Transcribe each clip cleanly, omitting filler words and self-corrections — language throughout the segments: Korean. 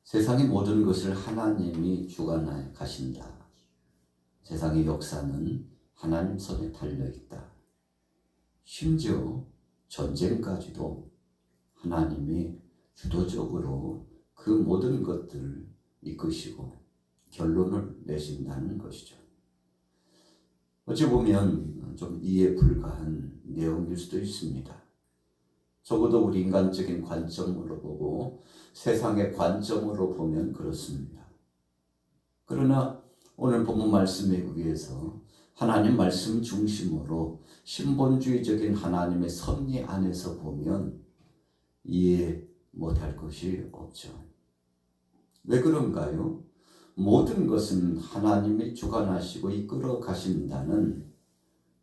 세상의 모든 것을 하나님이 주관하여 가신다. 세상의 역사는 하나님 손에 달려있다. 심지어 전쟁까지도 하나님이 주도적으로 그 모든 것들을 이끄시고 결론을 내신다는 것이죠. 어찌 보면 좀 이해 불가한 내용일 수도 있습니다. 적어도 우리 인간적인 관점으로 보고 세상의 관점으로 보면 그렇습니다. 그러나 오늘 본문 말씀에 의해서 하나님 말씀 중심으로 신본주의적인 하나님의 섭리 안에서 보면 이해 못할 것이 없죠. 왜 그런가요? 모든 것은 하나님이 주관하시고 이끌어 가신다는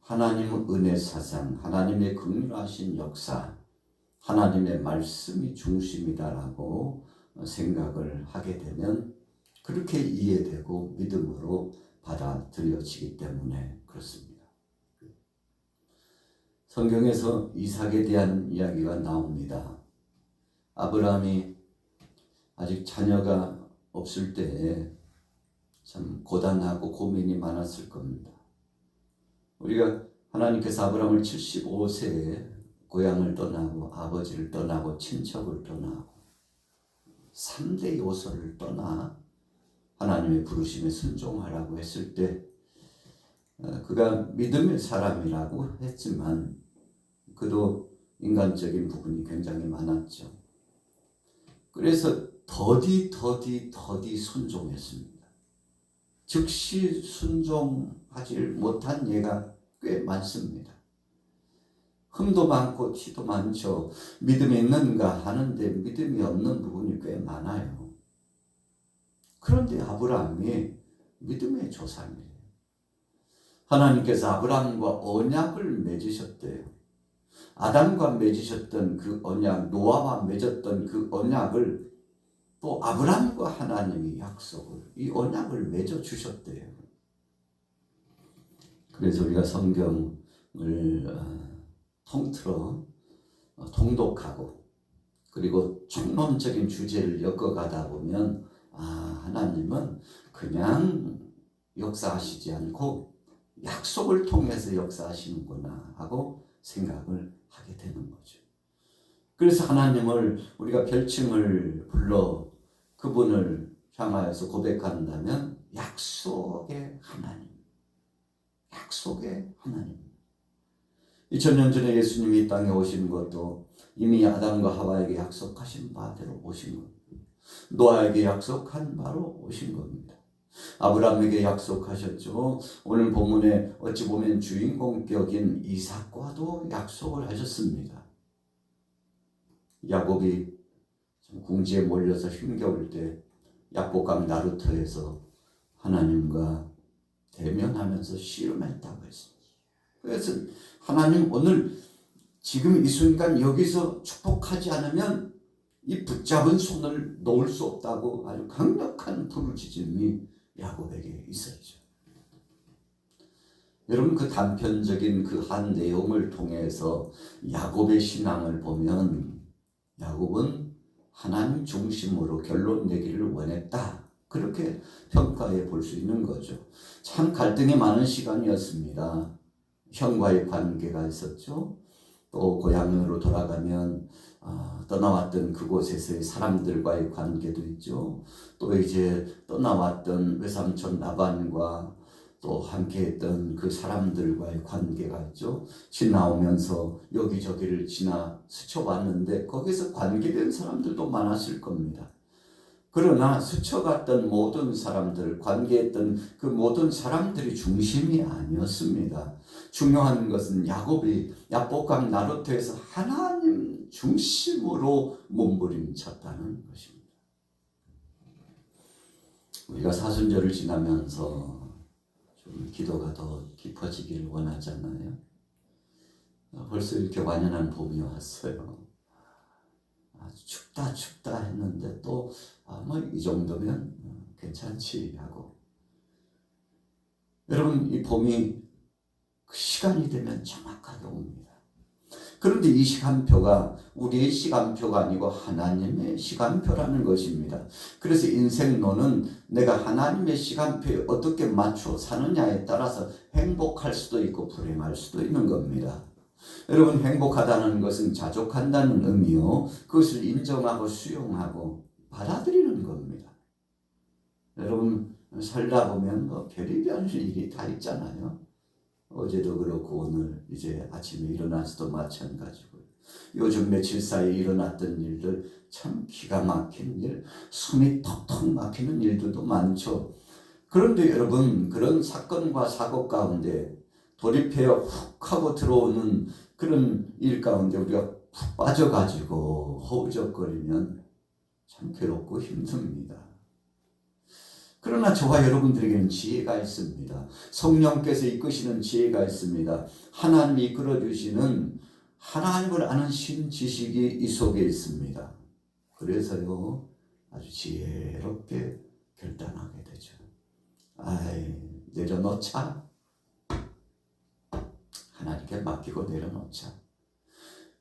하나님의 은혜 사상, 하나님의 긍휼하신 역사, 하나님의 말씀이 중심이다라고 생각을 하게 되면 그렇게 이해되고 믿음으로 받아들여지기 때문에 그렇습니다. 성경에서 이삭에 대한 이야기가 나옵니다. 아브라함이 아직 자녀가 없을 때에 참 고단하고 고민이 많았을 겁니다. 우리가 하나님께서 아브라함을 75세에 고향을 떠나고 아버지를 떠나고 친척을 떠나고 3대 요소를 떠나 하나님의 부르심에 순종하라고 했을 때 그가 믿음의 사람이라고 했지만 그도 인간적인 부분이 굉장히 많았죠. 그래서 더디 순종했습니다. 즉시 순종하지 못한 예가 꽤 많습니다. 흠도 많고 티도 많죠. 믿음이 있는가 하는데 믿음이 없는 부분이 꽤 많아요. 그런데 아브라함이 믿음의 조상이에요. 하나님께서 아브라함과 언약을 맺으셨대요. 아담과 맺으셨던 그 언약, 노아와 맺었던 그 언약을 또 아브라함과 하나님이 약속을, 이 언약을 맺어주셨대요. 그래서 우리가 성경을 통틀어 통독하고 그리고 총론적인 주제를 엮어가다 보면 하나님은 그냥 역사하시지 않고 약속을 통해서 역사하시는구나 하고 생각을 하게 되는 거죠. 그래서 하나님을 우리가 별칭을 불러 그분을 향하여서 고백한다면 약속의 하나님, 약속의 하나님. 2000년 전에 예수님이 이 땅에 오신 것도 이미 아담과 하와에게 약속하신 바대로 오신 겁니다. 노아에게 약속한 바로 오신 겁니다. 아브라함에게 약속하셨죠. 오늘 본문에 어찌 보면 주인공격인 이삭과도 약속을 하셨습니다. 야곱이 궁지에 몰려서 힘겨울 때 약복강 나루터에서 하나님과 대면하면서 씨름했다고 했습니다. 그래서 하나님 오늘 지금 이 순간 여기서 축복하지 않으면 이 붙잡은 손을 놓을 수 없다고 아주 강력한 부르짖음이 야곱에게 있었죠. 여러분 그 단편적인 그 한 내용을 통해서 야곱의 신앙을 보면 야곱은 하나님 중심으로 결론 내기를 원했다. 그렇게 평가해 볼 수 있는 거죠. 참 갈등이 많은 시간이었습니다. 형과의 관계가 있었죠. 또 고향으로 돌아가면 떠나왔던 그곳에서의 사람들과의 관계도 있죠. 또 이제 떠나왔던 외삼촌 라반과 또 함께했던 그 사람들과의 관계가 있죠. 지나오면서 여기저기를 지나 스쳐봤는데 거기서 관계된 사람들도 많았을 겁니다. 그러나 스쳐갔던 모든 사람들, 관계했던 그 모든 사람들이 중심이 아니었습니다. 중요한 것은 야곱이 야복강 나루터에서 하나님 중심으로 몸부림쳤다는 것입니다. 우리가 사순절을 지나면서 좀 기도가 더 깊어지기를 원하잖아요. 벌써 이렇게 완연한 봄이 왔어요. 춥다 했는데 또 이 정도면 괜찮지 하고. 여러분 이 봄이 그 시간이 되면 정확하게 옵니다. 그런데 이 시간표가 우리의 시간표가 아니고 하나님의 시간표라는 것입니다. 그래서 인생론은 내가 하나님의 시간표에 어떻게 맞춰 사느냐에 따라서 행복할 수도 있고 불행할 수도 있는 겁니다. 여러분, 행복하다는 것은 자족한다는 의미요, 그것을 인정하고 수용하고 받아들이는 겁니다. 여러분, 살다 보면 뭐 별의별 일이 다 있잖아요. 어제도 그렇고 오늘 이제 아침에 일어나서도 마찬가지고요. 요즘 며칠 사이에 일어났던 일들 참 기가 막힌 일, 숨이 턱턱 막히는 일들도 많죠. 그런데 여러분, 그런 사건과 사고 가운데 돌입해 훅 하고 들어오는 그런 일 가운데 우리가 푹 빠져가지고 허우적거리면 참 괴롭고 힘듭니다. 그러나 저와 여러분들에게는 지혜가 있습니다. 성령께서 이끄시는 지혜가 있습니다. 하나님이 이끌어주시는 하나님을 아는 신지식이 이 속에 있습니다. 그래서요, 아주 지혜롭게 결단하게 되죠. 내려놓자. 하나님께 맡기고 내려놓자.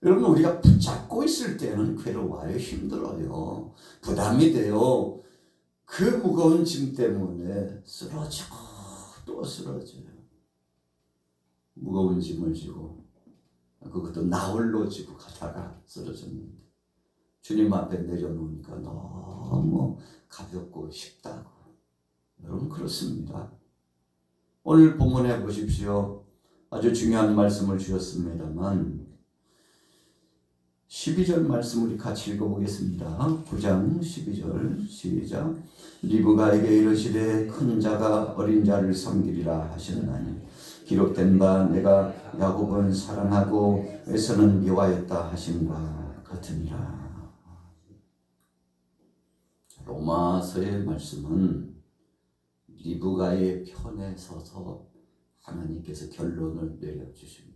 여러분, 우리가 붙잡고 있을 때는 괴로워요. 힘들어요. 부담이 돼요. 그 무거운 짐 때문에 쓰러지고 또 쓰러져요. 무거운 짐을 지고 그것도 나홀로 지고 가다가 쓰러졌는데 주님 앞에 내려놓으니까 너무 가볍고 쉽다고. 여러분, 그렇습니다. 오늘 본문에 보십시오. 아주 중요한 말씀을 주셨습니다만 12절 말씀 우리 같이 읽어보겠습니다. 9장 12절 시작. 리브가에게 이르시되 큰 자가 어린 자를 섬기리라 하셨나니 기록된 바 내가 야곱은 사랑하고 에서는 미워하였다 하심과 같으니라. 로마서의 말씀은 리브가의 편에 서서 하나님께서 결론을 내려주십니다.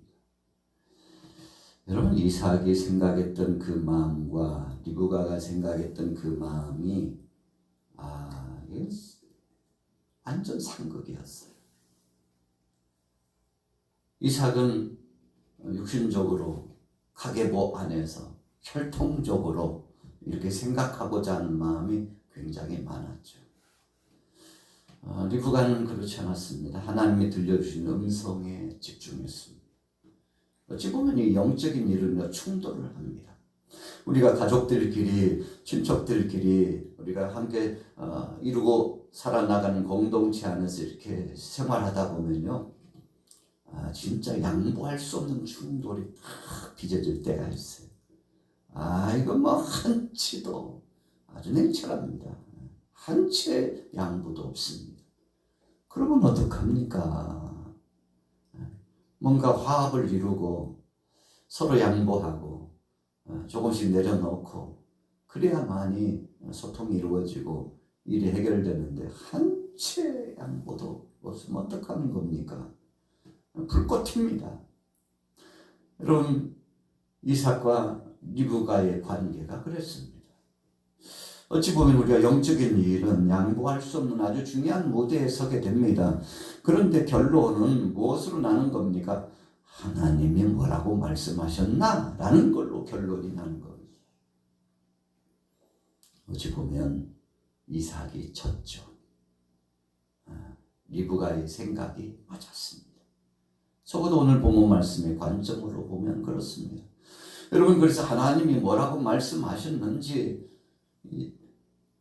여러분, 이삭이 생각했던 그 마음과 리브가가 생각했던 그 마음이 이건 완전 상극이었어요. 이삭은 육신적으로 가계보 안에서 혈통적으로 이렇게 생각하고자 하는 마음이 굉장히 많았죠. 리브가는 그렇지 않았습니다. 하나님이 들려주신 음성에 집중했습니다. 어찌 보면 이 영적인 일은 충돌을 합니다. 우리가 가족들끼리, 친척들끼리 우리가 함께 이루고 살아나가는 공동체 안에서 이렇게 생활하다 보면요, 진짜 양보할 수 없는 충돌이 탁 빚어질 때가 있어요. 이거 뭐 한치도 아주 냉철합니다. 한치의 양보도 없습니다. 그러면 어떡합니까? 뭔가 화합을 이루고 서로 양보하고 조금씩 내려놓고 그래야만이 소통이 이루어지고 일이 해결되는데 한치의 양보도 없으면 어떡하는 겁니까? 불꽃입니다. 여러분, 이삭과 리브가의 관계가 그랬습니다. 어찌 보면 우리가 영적인 일은 양보할 수 없는 아주 중요한 무대에 서게 됩니다. 그런데 결론은 무엇으로 나는 겁니까? 하나님이 뭐라고 말씀하셨나? 라는 걸로 결론이 나는 겁니다. 어찌 보면 이삭이 졌죠. 리브가의 생각이 맞았습니다. 적어도 오늘 본문 말씀의 관점으로 보면 그렇습니다. 여러분, 그래서 하나님이 뭐라고 말씀하셨는지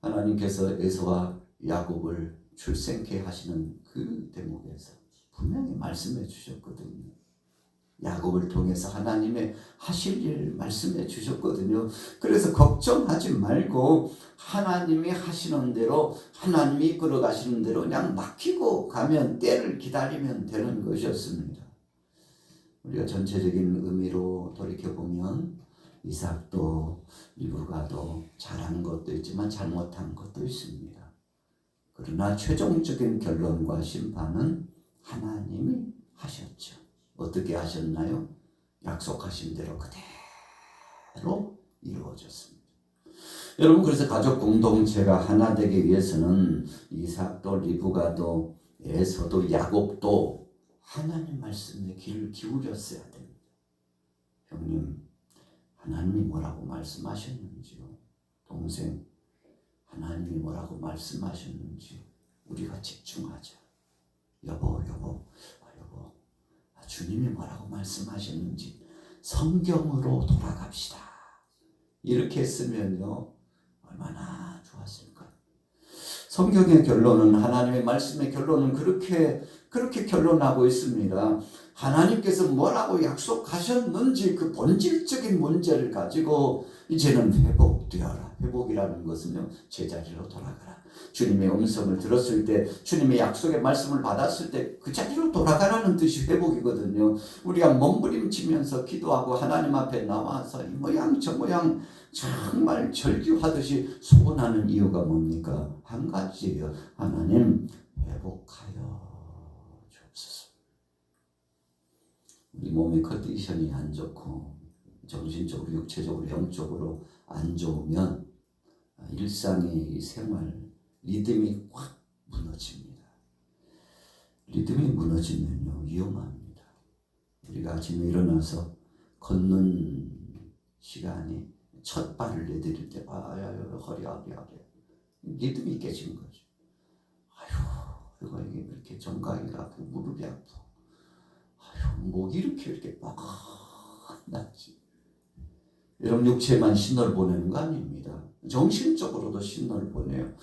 하나님께서 에서와 야곱을 출생케 하시는 그 대목에서 분명히 말씀해 주셨거든요. 야곱을 통해서 하나님의 하실 일 말씀해 주셨거든요. 그래서 걱정하지 말고 하나님이 하시는 대로, 하나님이 이끌어 가시는 대로 그냥 맡기고 가면 때를 기다리면 되는 것이었습니다. 우리가 전체적인 의미로 돌이켜보면 이삭도 리브가도 잘한 것도 있지만 잘못한 것도 있습니다. 그러나 최종적인 결론과 심판은 하나님이 하셨죠. 어떻게 하셨나요? 약속하신 대로 그대로 이루어졌습니다. 여러분, 그래서 가족 공동체가 하나 되기 위해서는 이삭도 리브가도 에서도 야곱도 하나님 말씀에 귀를 기울였어야 됩니다. 형님, 하나님이 뭐라고 말씀하셨는지요. 동생, 하나님이 뭐라고 말씀하셨는지 우리가 집중하자. 여보, 주님이 뭐라고 말씀하셨는지 성경으로 돌아갑시다. 이렇게 했으면요, 얼마나 좋았을까. 성경의 결론은, 하나님의 말씀의 결론은 그렇게 결론하고 있습니다. 하나님께서 뭐라고 약속하셨는지 그 본질적인 문제를 가지고 이제는 회복되어라. 회복이라는 것은요, 제자리로 돌아가라. 주님의 음성을 들었을 때, 주님의 약속의 말씀을 받았을 때 그 자리로 돌아가라는 뜻이 회복이거든요. 우리가 몸부림치면서 기도하고 하나님 앞에 나와서 이 모양 저 모양 정말 절규하듯이 소원하는 이유가 뭡니까? 한 가지예요. 하나님, 회복하여 주옵소서. 우리 몸의 컨디션이 안 좋고 정신적으로, 육체적으로, 영적으로 안 좋으면 일상의 생활 리듬이 확 무너집니다. 리듬이 무너지면요, 위험합니다. 우리가 아침에 일어나서 걷는 시간이 첫 발을 내디딜 때 허리 리듬이 깨지는 거죠. 이거 이게 이렇게 정강이가 아프고 무릎이 아프고 목이 이렇게 빡났지. 여러분, 육체만 신호를 보내는 거 아닙니다. 정신적으로도 신호를 보내요.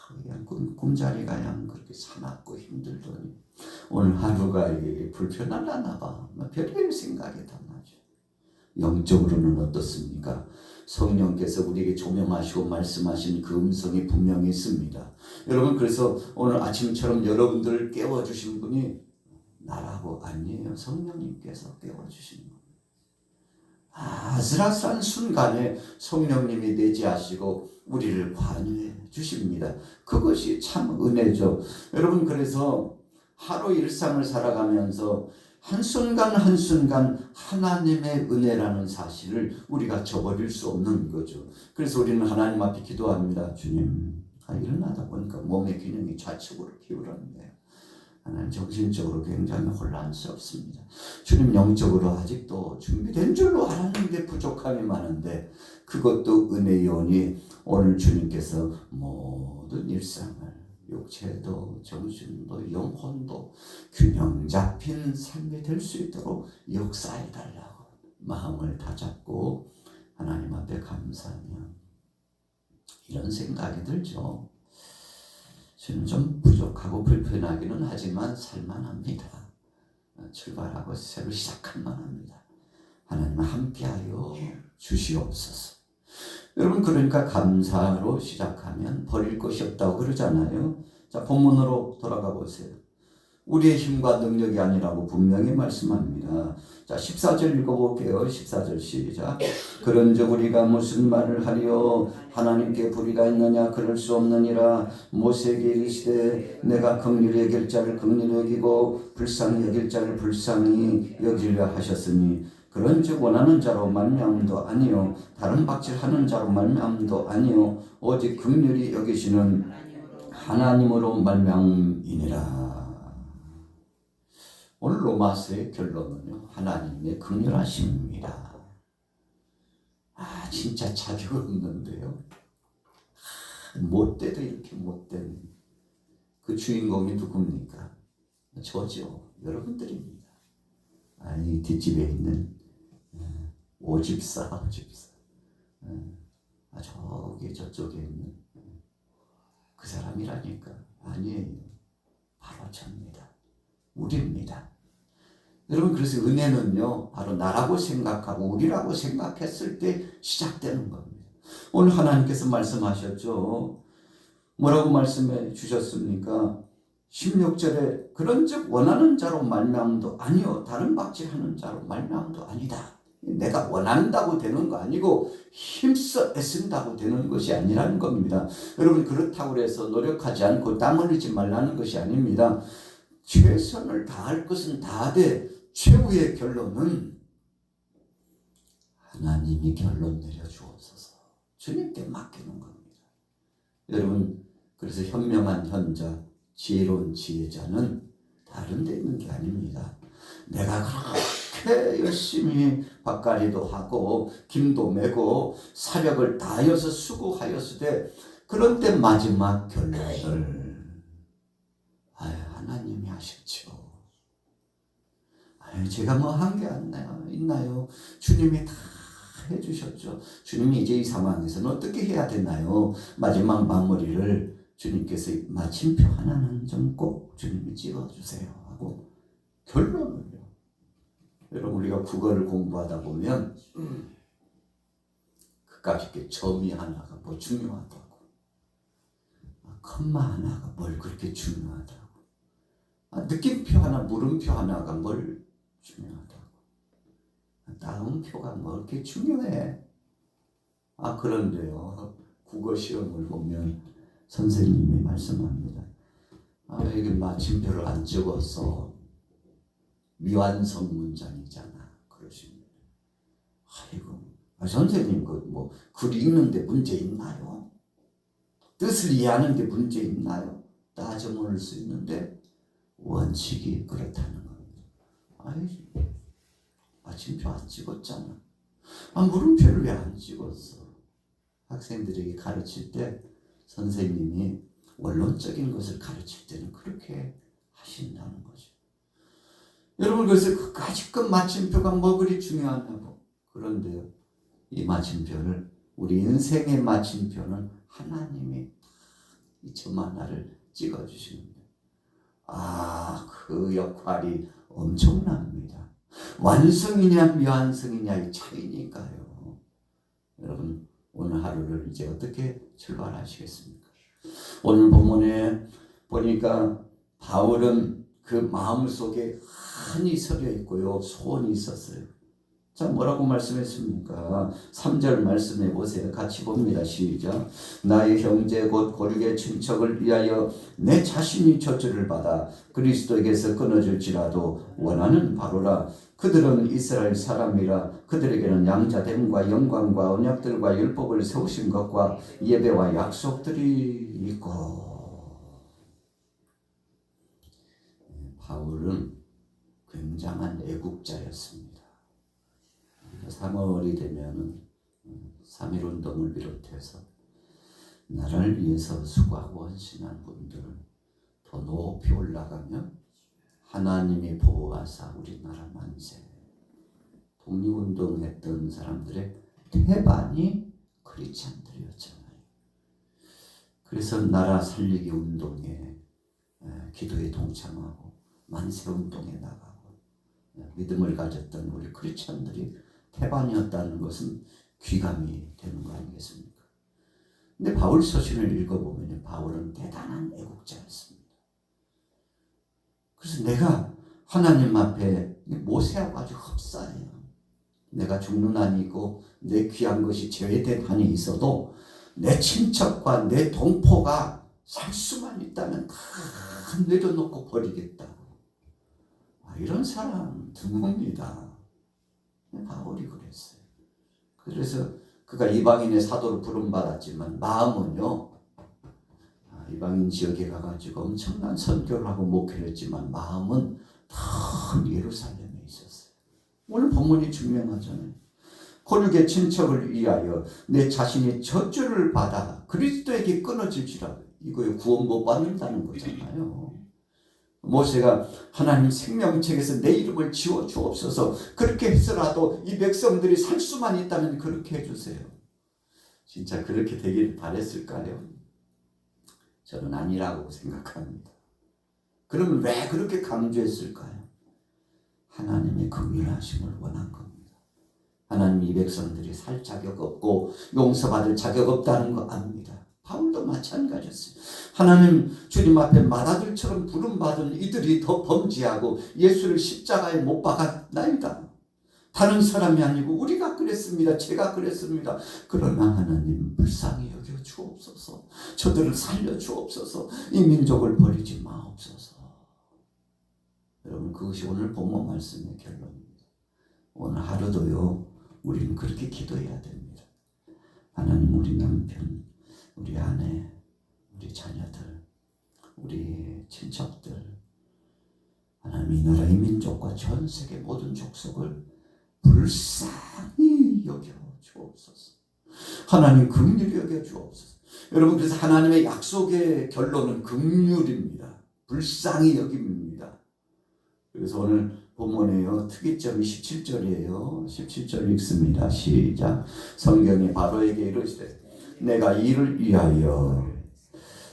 그냥 꿈자리가 그냥 그렇게 사납고 힘들더니 오늘 하루가 불편하려나 봐. 별별 생각이 다 나죠. 영적으로는 어떻습니까? 성령께서 우리에게 조명하시고 말씀하신 그 음성이 분명히 있습니다. 여러분, 그래서 오늘 아침처럼 여러분들을 깨워주신 분이 나라고 아니에요. 성령님께서 깨워주시는 겁니다. 아슬아슬한 순간에 성령님이 내지하시고 우리를 관여해 주십니다. 그것이 참 은혜죠. 여러분, 그래서 하루 일상을 살아가면서 한순간 한순간 하나님의 은혜라는 사실을 우리가 저버릴 수 없는 거죠. 그래서 우리는 하나님 앞에 기도합니다. 주님, 일어나다 보니까 몸의 균형이 좌측으로 기울었네요. 하나님, 정신적으로 굉장히 혼란스럽습니다. 주님, 영적으로 아직도 준비된 줄로 알았는데 부족함이 많은데 그것도 은혜이오니 오늘 주님께서 모든 일상을, 육체도 정신도 영혼도 균형 잡힌 삶이 될 수 있도록 역사해달라고 마음을 다잡고 하나님 앞에 감사하며 이런 생각이 들죠. 저는 좀 부족하고 불편하기는 하지만 살만합니다. 출발하고 새로 시작할 만합니다. 하나님 함께하여 주시옵소서. 여러분, 그러니까 감사로 시작하면 버릴 것이 없다고 그러잖아요. 자, 본문으로 돌아가 보세요. 우리의 힘과 능력이 아니라고 분명히 말씀합니다. 자, 14절 읽어볼게요. 14절 시작. 그런즉 우리가 무슨 말을 하리요? 하나님께 불의가 있느냐? 그럴 수 없느니라. 모세에게 이르시되 내가 긍휼히 여길 자를 긍휼히 여기고 불쌍히 여길 자를 불쌍히 여기려 하셨으니 그런즉 원하는 자로 말미암음도 아니요 다른 박질하는 자로 말미암음도 아니요 오직 긍휼히 여기시는 하나님으로 말미암음이니라. 오늘 로마서의 결론은요, 하나님의 긍휼하심입니다. 진짜 자격 없는데요. 못돼도 이렇게 못된 그 주인공이 누굽니까? 저죠. 여러분들입니다. 아니, 뒷집에 있는 오집사. 저기 저쪽에 있는 그 사람이라니까. 아니에요. 바로 접니다. 우리입니다. 여러분, 그래서 은혜는요, 바로 나라고 생각하고 우리라고 생각했을 때 시작되는 겁니다. 오늘 하나님께서 말씀하셨죠. 뭐라고 말씀해 주셨습니까? 16절에 그런즉 원하는 자로 말미암음도 아니요 다른 박질하는 자로 말미암음도 아니다. 내가 원한다고 되는 거 아니고 힘써 애쓴다고 되는 것이 아니라는 겁니다. 여러분, 그렇다고 해서 노력하지 않고 땀 흘리지 말라는 것이 아닙니다. 최선을 다할 것은 다하되 최후의 결론은 하나님이 결론 내려주옵소서. 주님께 맡기는 겁니다. 여러분, 그래서 현명한 현자, 지혜로운 지혜자는 다른 데 있는 게 아닙니다. 내가 그렇게 열심히 밭갈이도 하고 김도 메고 사력을 다하여서 수고하였으되 그런데 마지막 결론을 하나님이 하셨죠. 제가 뭐 한 게 있나요? 주님이 다 해주셨죠. 주님이 이제 이 상황에서는 어떻게 해야 되나요? 마지막 마무리를 주님께서 마침표 하나는 좀 꼭 주님이 찍어주세요 하고 결론을요. 여러분 우리가 국어를 공부하다 보면 그까짓 게 점이 하나가 뭐 중요하다고, 컴마 하나가 뭘 그렇게 중요하다고, 느낌표 하나 물음표 하나가 뭘 중요하다고, 다음표가 뭐 이렇게 중요해. 그런데요 국어 시험을 보면 선생님이 말씀합니다. 여기 마침표를 안 찍어서 미완성 문장이잖아 그러십니다. 아이고 선생님 뭐 글 읽는데 문제 있나요? 뜻을 이해하는데 문제 있나요? 따져 물을 수 있는데 원칙이 그렇다는 겁니다. 마침표 안 찍었잖아. 물음표를 왜 안 찍었어? 학생들에게 가르칠 때 선생님이 원론적인 것을 가르칠 때는 그렇게 하신다는 거죠. 여러분 그래서 그까짓 마침표가 뭐 그리 중요하냐고. 그런데요 이 마침표를 우리 인생의 마침표는 하나님이 이 점 하나를 찍어주시는데 그 역할이 엄청납니다. 완성이냐 미완성이냐의 차이니까요. 여러분 오늘 하루를 이제 어떻게 출발하시겠습니까? 오늘 본문에 보니까 바울은 그 마음속에 한이 서려 있고요 소원이 있었어요. 자 뭐라고 말씀했습니까? 3절 말씀해 보세요. 같이 봅니다. 시작. 나의 형제 곧 고륙의 친척을 위하여 내 자신이 저주를 받아 그리스도에게서 끊어질지라도 원하는 바로라. 그들은 이스라엘 사람이라. 그들에게는 양자됨과 영광과 언약들과 율법을 세우신 것과 예배와 약속들이 있고. 바울은 굉장한 애국자였습니다. 3월이 되면 3.1운동을 비롯해서 나라를 위해서 수고하고 헌신한 분들은 더 높이 올라가면 하나님이 보호하사 우리나라 만세. 독립운동했던 사람들의 대반이 크리스찬들이었잖아요. 그래서 나라 살리기 운동에 기도에 동참하고 만세운동에 나가고 믿음을 가졌던 우리 크리스찬들이 태반이었다는 것은 귀감이 되는 거 아니겠습니까? 근데 바울 서신을 읽어보면 바울은 대단한 애국자였습니다. 그래서 내가 하나님 앞에 모세하고 아주 흡사해요. 내가 죽는 한이 있고 내 귀한 것이 제외된 한이 있어도 내 친척과 내 동포가 살 수만 있다면 다 내려놓고 버리겠다고. 이런 사람 드뭅니다. 바울이 그랬어요. 그래서 그가 이방인의 사도로 부름받았지만 마음은요 이방인 지역에 가가지고 엄청난 선교를 하고 목회를 했지만 마음은 다 예루살렘에 있었어요. 오늘 본문이 중요하잖아요. 고륙의 친척을 위하여 내 자신이 저주를 받아 그리스도에게 끊어질지라. 이거에 구원 못 받는다는 거잖아요. 모세가 하나님 생명책에서 내 이름을 지워 주옵소서. 그렇게 해서라도 이 백성들이 살 수만 있다면 그렇게 해주세요. 진짜 그렇게 되길 바랬을까요? 저는 아니라고 생각합니다. 그러면 왜 그렇게 강조했을까요? 하나님의 긍휼하심을 원한 겁니다. 하나님 이 백성들이 살 자격 없고 용서받을 자격 없다는 거 압니다. 바울도 마찬가지였어요. 하나님 주님 앞에 맏아들처럼 부름받은 이들이 더 범죄하고 예수를 십자가에 못 박았나이다. 다른 사람이 아니고 우리가 그랬습니다. 제가 그랬습니다. 그러나 하나님 불쌍히 여겨 주옵소서. 저들을 살려 주옵소서. 이 민족을 버리지 마옵소서. 여러분 그것이 오늘 본문 말씀의 결론입니다. 오늘 하루도요 우리는 그렇게 기도해야 됩니다. 하나님 우리 남편, 우리 아내, 우리 자녀들, 우리 친척들 하나님이 나라의 민족과 전 세계 모든 족속을 불쌍히 여겨 주옵소서. 하나님 긍휼히 여겨 주옵소서. 여러분, 그래서 하나님의 약속의 결론은 긍휼입니다. 불쌍히 여김입니다. 그래서 오늘 본문에요, 특이점이 17절이에요. 17절 읽습니다. 시작. 성경이 바로에게 이르시되 내가 이를 위하여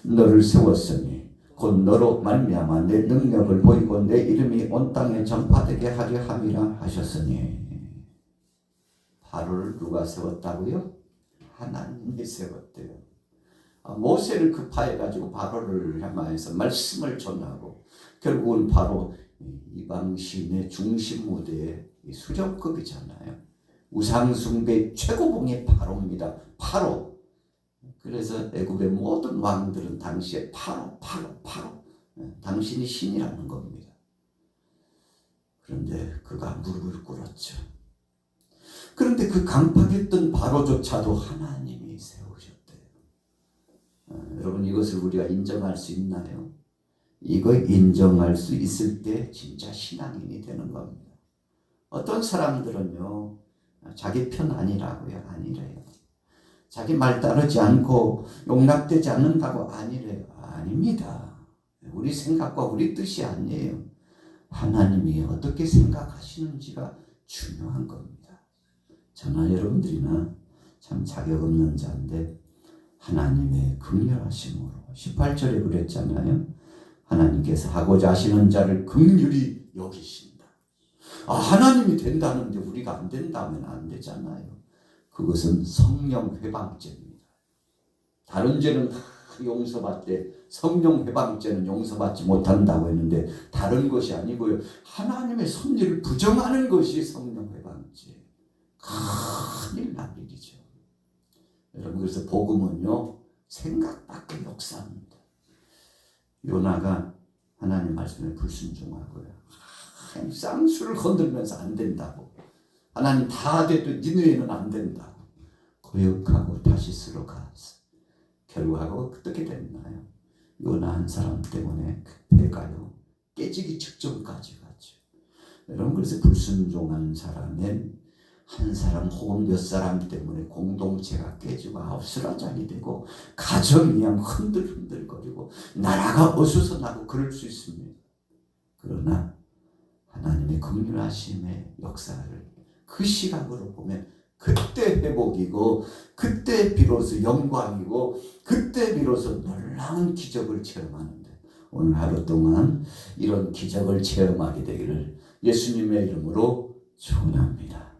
너를 세웠으니 곧 너로 말미암아 내 능력을 보이고 내 이름이 온 땅에 전파되게 하려 함이라 하셨으니. 바로를 누가 세웠다고요? 하나님이 세웠대요. 모세를 급파해가지고 바로를 향하여서 말씀을 전하고 결국은 바로 이방 신의 중심 무대의 수정급이잖아요. 우상숭배 최고봉이 바로입니다. 바로. 그래서 애굽의 모든 왕들은 당시에 바로 당신이 신이라는 겁니다. 그런데 그가 무릎을 꿇었죠. 그런데 그 강팍했던 바로조차도 하나님이 세우셨대요. 여러분, 이것을 우리가 인정할 수 있나요? 이거 인정할 수 있을 때 진짜 신앙인이 되는 겁니다. 어떤 사람들은요, 자기 편 아니라고요. 아니래요. 자기 말 따르지 않고 용납되지 않는다고 아니래요. 아닙니다. 우리 생각과 우리 뜻이 아니에요. 하나님이 어떻게 생각하시는지가 중요한 겁니다. 저나 여러분들이나 참 자격 없는 자인데 하나님의 긍휼하심으로 18절에 그랬잖아요. 하나님께서 하고자 하시는 자를 긍휼히 여기신다. 하나님이 된다는데 우리가 안 된다면 안 되잖아요. 그것은 성령 회방죄입니다. 다른 죄는 다 용서받되 성령 회방죄는 용서받지 못한다고 했는데 다른 것이 아니고요. 하나님의 섭리를 부정하는 것이 성령 회방죄. 큰일 날 일이죠. 여러분, 그래서 복음은요, 생각 밖의 역사입니다. 요나가 하나님 말씀에 불순종하고요. 쌍수를 건들면서 안 된다고. 하나님 다 돼도 니네는 안 된다고. 거역하고 다시스로 가서 결과가 어떻게 됐나요? 요나 한 사람 때문에 배가요 깨지기 직전까지 갔죠. 여러분, 그래서 불순종한 사람은 한 사람 혹은 몇 사람 때문에 공동체가 깨지고 아우스라장이 되고 가정이 흔들흔들거리고 나라가 어수선하고 그럴 수 있습니다. 그러나 하나님의 긍휼하심의 역사를 그 시각으로 보면 그때 회복이고 그때 비로소 영광이고 그때 비로소 놀라운 기적을 체험하는데, 오늘 하루 동안 이런 기적을 체험하게 되기를 예수님의 이름으로 축원합니다.